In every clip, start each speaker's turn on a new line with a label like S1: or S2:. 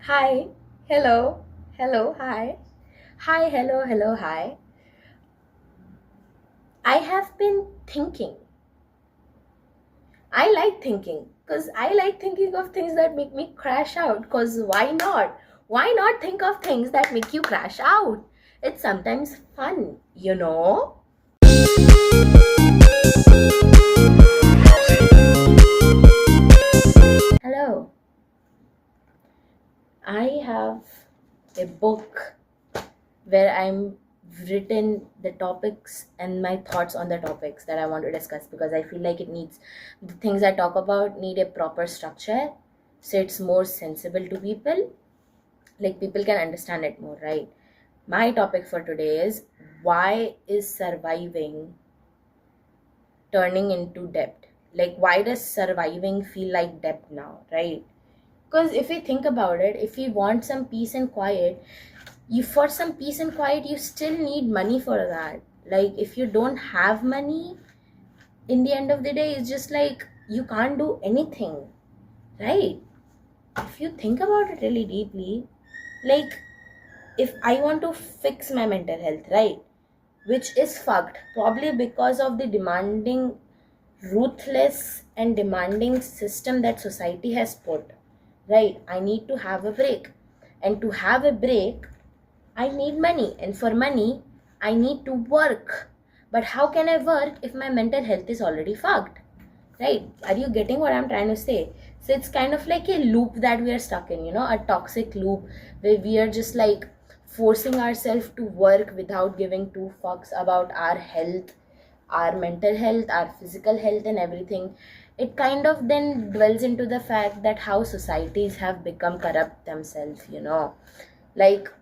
S1: Hi, hello, hello, hi. Hi, hello, hello, hi. I have been thinking. I like thinking because I like thinking of things that make me crash out. Because why not? Why not think of things that make you crash out? It's sometimes fun. Hello, I have a book where I'm written the topics and my thoughts on the topics that I want to discuss because I feel like it needs the things I talk about need a proper structure so it's more sensible to people. Like people can understand it more, right? My topic for today is why is surviving turning into debt? Like why does surviving feel like debt now, right? Because if we think about it, if we want some peace and quiet, you for some peace and quiet you still need money for that. Like if you don't have money, in the end of the day it's just like you can't do anything, right? If you think about it really deeply, like if I want to fix my mental health, right, which is fucked probably because of the demanding, ruthless and demanding system that society has put, right, I need to have a break. And to have a break I need money, and for money, I need to work. But how can I work if my mental health is already fucked? Right? Are you getting what I'm trying to say? So it's kind of like a loop that we are stuck in, a toxic loop where we are just like forcing ourselves to work without giving two fucks about our health, our mental health, our physical health, and everything. It kind of then dwells into the fact that how societies have become corrupt themselves. Like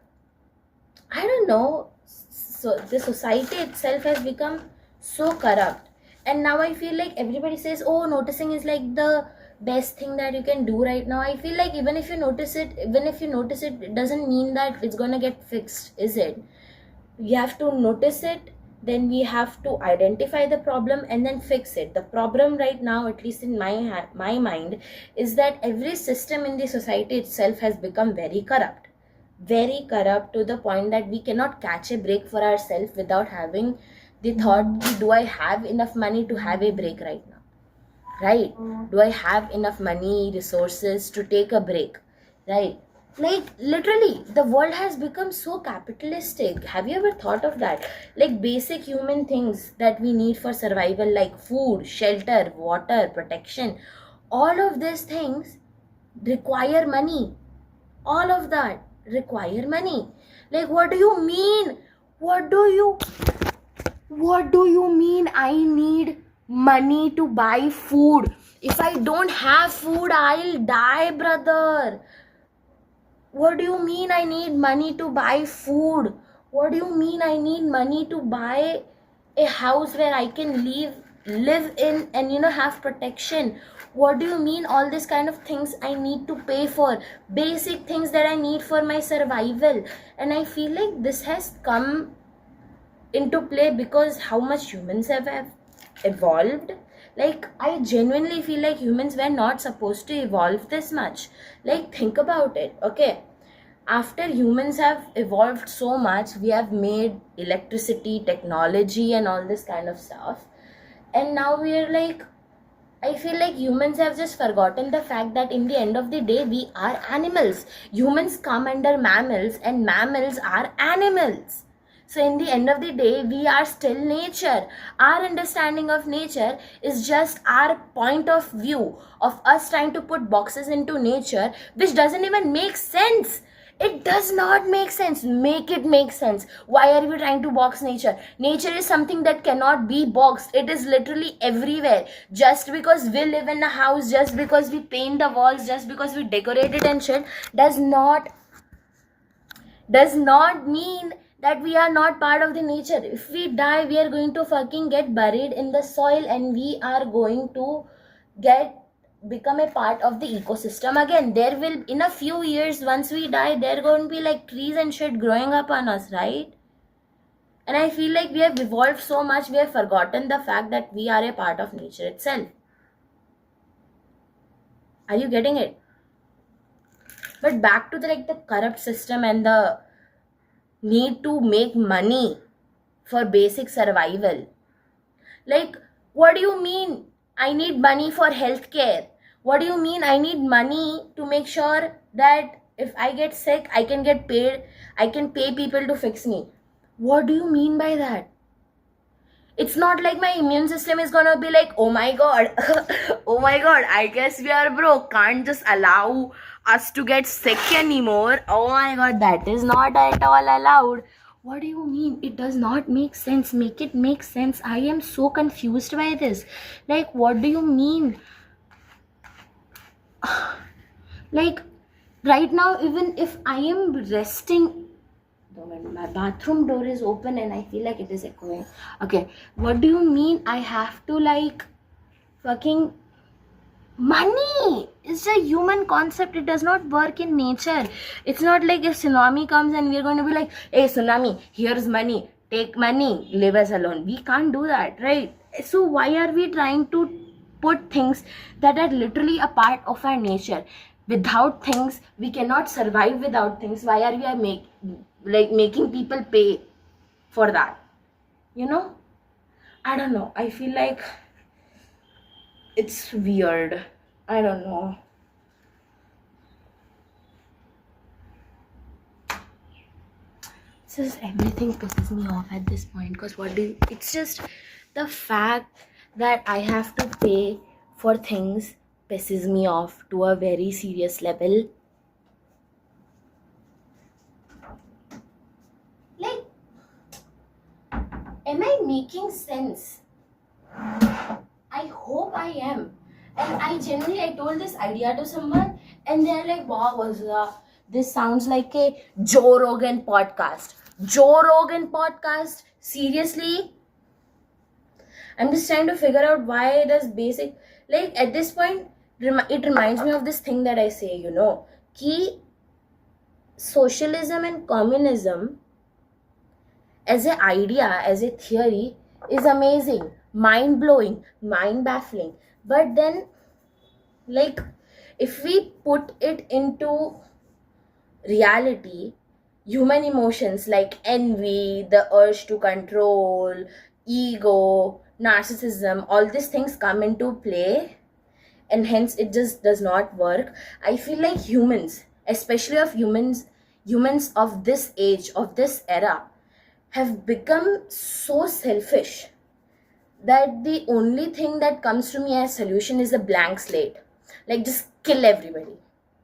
S1: I don't know. So the society itself has become so corrupt. And now I feel like everybody says, oh, noticing is like the best thing that you can do right now. I feel like even if you notice it, it doesn't mean that it's gonna get fixed, is it? You have to notice it, then we have to identify the problem and then fix it. The problem right now, at least in my mind, is that every system in the society itself has become very corrupt to the point that we cannot catch a break for ourselves without having the thought, do I have enough money to have a break right now, right? Do I have enough money, resources to take a break, right? Like literally the world has become so capitalistic. Have you ever thought of that? Like basic human things that we need for survival, like food, shelter, water, protection, all of these things require money. All of that require money. Like what do you what do you mean I need money to buy food? If I don't have food, I'll die, brother. What do you mean I need money to buy food? What do you mean I need money to buy a house where I can live in and have protection? What do you mean all this kind of things I need to pay for? Basic things that I need for my survival. And I feel like this has come into play because how much humans have evolved. Like I genuinely feel like humans were not supposed to evolve this much. Like think about it, okay? After humans have evolved so much, we have made electricity, technology and all this kind of stuff, and now we are like, I feel like humans have just forgotten the fact that in the end of the day we are animals. Humans come under mammals and mammals are animals. So in the end of the day we are still nature. Our understanding of nature is just our point of view of us trying to put boxes into nature, which doesn't even make sense. It does not make sense. Make it make sense. Why are we trying to box nature? Nature is something that cannot be boxed. It is literally everywhere. Just because we live in a house, just because we paint the walls, just because we decorate it and shit, does not mean that we are not part of the nature. If we die, we are going to fucking get buried in the soil and we are going to get become a part of the ecosystem again. There will, in a few years, once we die, there are going to be like trees and shit growing up on us, right? And I feel like we have evolved so much, we have forgotten the fact that we are a part of nature itself. Are you getting it? But back to the corrupt system and the need to make money for basic survival. Like, what do you mean I need money for healthcare? What do you mean I need money to make sure that if I get sick, I can get paid, I can pay people to fix me? What do you mean by that? It's not like my immune system is gonna be like, oh my god, oh my god, I guess we are broke, can't just allow us to get sick anymore. Oh my god, that is not at all allowed. What do you mean? It does not make sense. Make it make sense. I am so confused by this. Like, what do you mean? Like, right now, even if I am resting, when my bathroom door is open and I feel like it is echoing. Okay, what do you mean I have to fucking money? It's a human concept. It does not work in nature. It's not like if tsunami comes and we're going to be like, hey tsunami, here's money, take money, leave us alone. We can't do that, right? So why are we trying to put things that are literally a part of our nature? Without things, we cannot survive without things. Why are we making people pay for that? I don't know. I feel like it's weird. I don't know. It's just everything pisses me off at this point, because it's just the fact that I have to pay for things pisses me off to a very serious level. Like, am I making sense? I hope I am. And I told this idea to someone and they're like, wow, this sounds like a Joe Rogan podcast. Joe Rogan podcast? Seriously? I'm just trying to figure out why does basic, like at this point, it reminds me of this thing that I say, ki socialism and communism as an idea, as a theory, is amazing, mind-blowing, mind-baffling. But then, if we put it into reality, human emotions like envy, the urge to control, ego, narcissism, all these things come into play, and hence it just does not work. I feel like humans, especially humans of this age, of this era, have become so selfish that the only thing that comes to me as solution is a blank slate. Like, just kill everybody.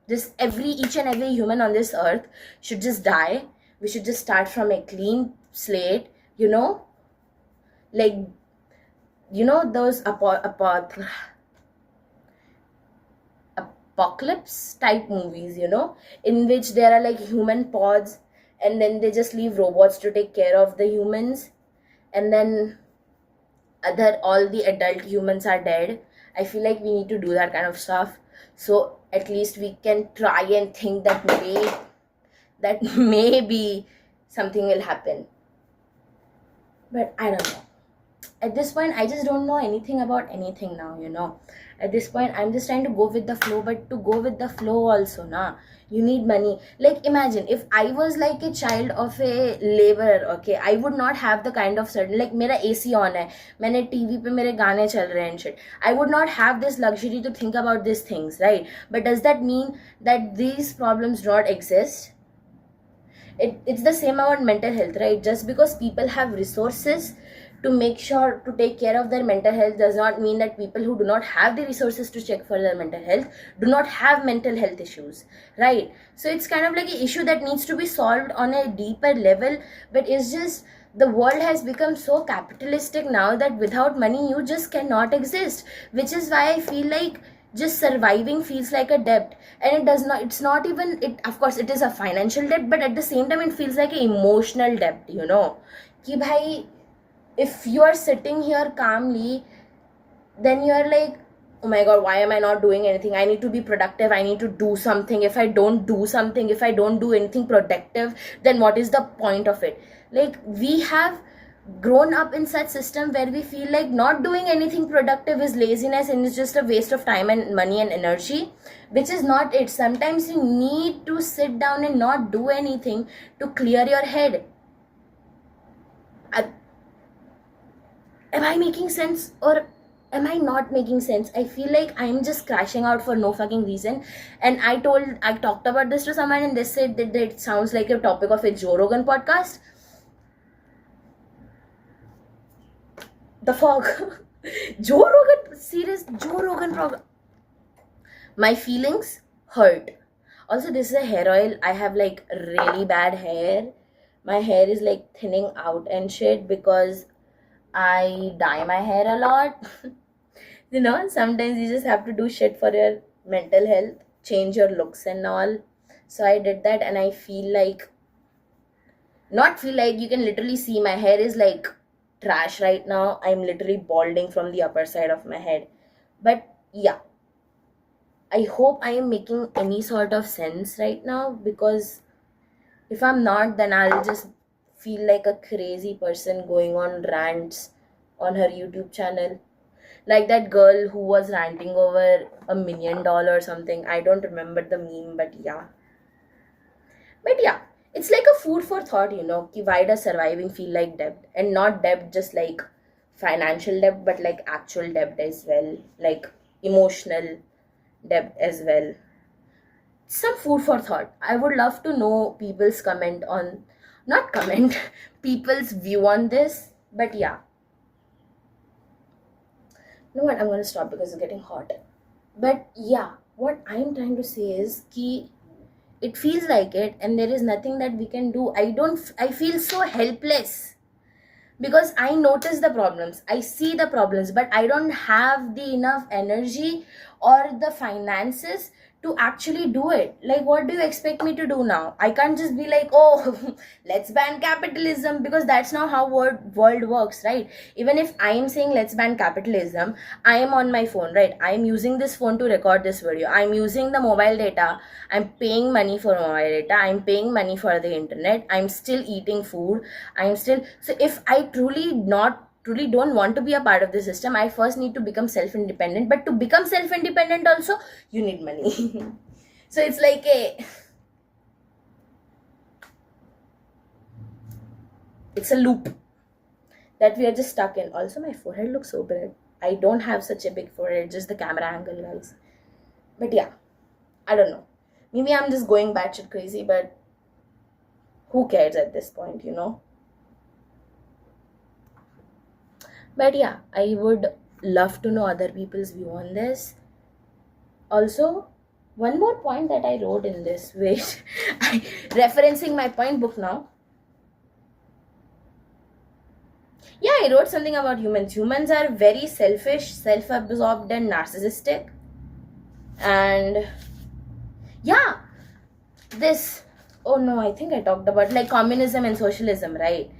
S1: Each and every human on this earth should just die. We should just start from a clean slate, those apocalypse type movies, in which there are like human pods and then they just leave robots to take care of the humans, and then all the adult humans are dead. I feel like we need to do that kind of stuff, so at least we can try and think that maybe something will happen. But I don't know. At this point, I just don't know anything about anything now. At this point, I'm just trying to go with the flow, but to go with the flow also, you need money. Like, imagine if I was like a child of a laborer, okay, I would not have the kind of certain, like, mera AC on hai, maine TV pe mere gaane chal rahe and shit. I would not have this luxury to think about these things, right? But does that mean that these problems do not exist? It's the same about mental health, right? Just because people have resources to make sure to take care of their mental health does not mean that people who do not have the resources to check for their mental health do not have mental health issues, right? So it's kind of like an issue that needs to be solved on a deeper level, but it's just the world has become so capitalistic now that without money you just cannot exist, which is why I feel like just surviving feels like a debt. And it's not even it. Of course it is a financial debt, but at the same time it feels like an emotional debt, ki bhai, if you are sitting here calmly, then you are like, oh my god, why am I not doing anything? I need to be productive, I need to do something. If I don't do something, if I don't do anything productive, then what is the point of it? Like, we have grown up in such system where we feel like not doing anything productive is laziness and it's just a waste of time and money and energy, which is not it. Sometimes you need to sit down and not do anything to clear your head. Am I making sense, or am I not making sense? I feel like I'm just crashing out for no fucking reason. And I talked about this to someone and they said that it sounds like a topic of a Joe Rogan podcast. The fog. Joe Rogan series, Joe Rogan program. My feelings hurt. Also, this is a hair oil. I have like really bad hair. My hair is like thinning out and shit because I dye my hair a lot. Sometimes you just have to do shit for your mental health, change your looks and all. So I did that, and I feel like, not feel like, you can literally see my hair is like trash right now. I'm literally balding from the upper side of my head. But yeah, I hope I am making any sort of sense right now, because if I'm not, then I'll just feel like a crazy person going on rants on her YouTube channel. Like that girl who was ranting over $1 million or something. I don't remember the meme, but yeah. But yeah, it's like a food for thought, ki why does surviving feel like debt? And not debt just like financial debt, but like actual debt as well, like emotional debt as well. Some food for thought. I would love to know people's comment on, not comment, people's view on this. But yeah, you know what? I'm gonna stop because it's getting hot. But yeah, what I'm trying to say is ki it feels like it, and there is nothing that we can do. I feel so helpless because I notice the problems, I see the problems, but I don't have the enough energy or the finances to actually do it. Like, what do you expect me to do now? I can't just be like, oh, let's ban capitalism, because that's not how world works, right? Even if I am saying let's ban capitalism, I am on my phone, right? I am using this phone to record this video, I'm using the mobile data, I'm paying money for mobile data, I'm paying money for the internet, I'm still eating food, I'm still. So if I truly don't want to be a part of the system, I first need to become self-independent. But to become self-independent also, you need money. So it's like it's a loop that we are just stuck in. Also, my forehead looks so big. I don't have such a big forehead, just the camera angle, guys. But yeah, I don't know. Maybe I'm just going batshit crazy, but who cares at this point, But yeah, I would love to know other people's view on this. Also, one more point that I wrote in this, wait, referencing my point book now. Yeah, I wrote something about humans. Humans are very selfish, self-absorbed, and narcissistic. And yeah, this, oh no, I think I talked about like communism and socialism, right?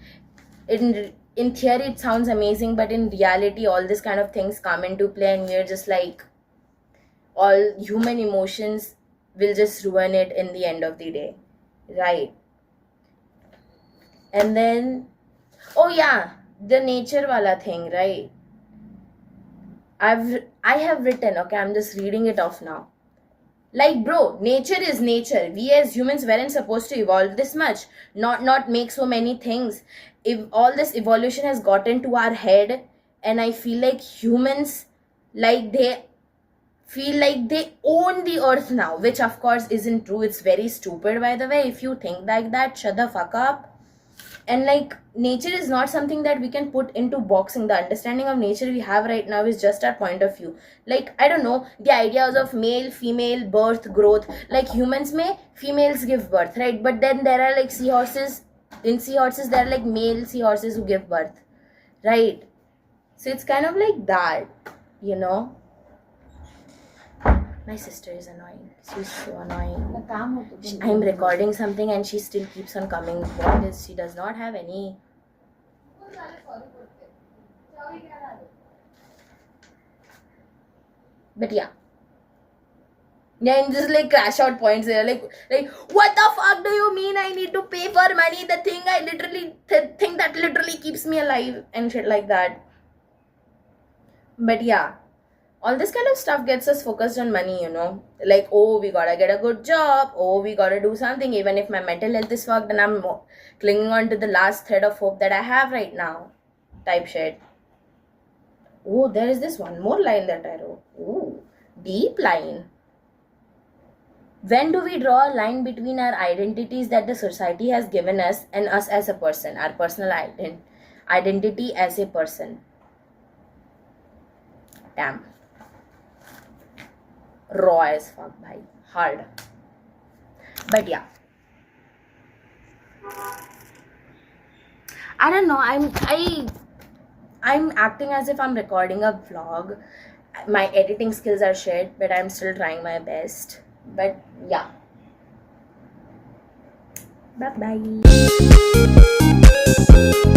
S1: In theory it sounds amazing, but in reality all this kind of things come into play, and we're just like, all human emotions will just ruin it in the end of the day, right? And then, oh yeah, the nature wala thing, right? I have written, okay, I'm just reading it off now. Like, bro, nature is nature. We as humans weren't supposed to evolve this much, not make so many things. If all this evolution has gotten to our head, and I feel like humans, like, they feel like they own the earth now, which of course isn't true. It's very stupid, by the way. If you think like that, shut the fuck up. And like, nature is not something that we can put into boxing. The understanding of nature we have right now is just our point of view. Like, I don't know, the ideas of male, female, birth, growth. Like, humans may females give birth, right? But then there are like seahorses. In seahorses there are like male seahorses who give birth, right? So it's kind of like that, you know. My sister is annoying. She's so annoying. I'm recording something and she still keeps on coming. What is, she does not have any. But yeah, Yeah, and just like crash out points there, like what the fuck do you mean? I need to pay for money. The thing I literally thing that literally keeps me alive and shit like that. But yeah, all this kind of stuff gets us focused on money, you know. Like, oh, we gotta get a good job. Oh, we gotta do something. Even if my mental health is fucked, and I'm clinging on to the last thread of hope that I have right now, type shit. Oh, there is this one more line that I wrote. Ooh, deep line. When do we draw a line between our identities that the society has given us and us as a person, our personal identity as a person? Damn. Raw as fuck, bhai. Hard. But yeah. I don't know. I'm acting as if I'm recording a vlog. My editing skills are shit, but I'm still trying my best. But yeah. Bye bye.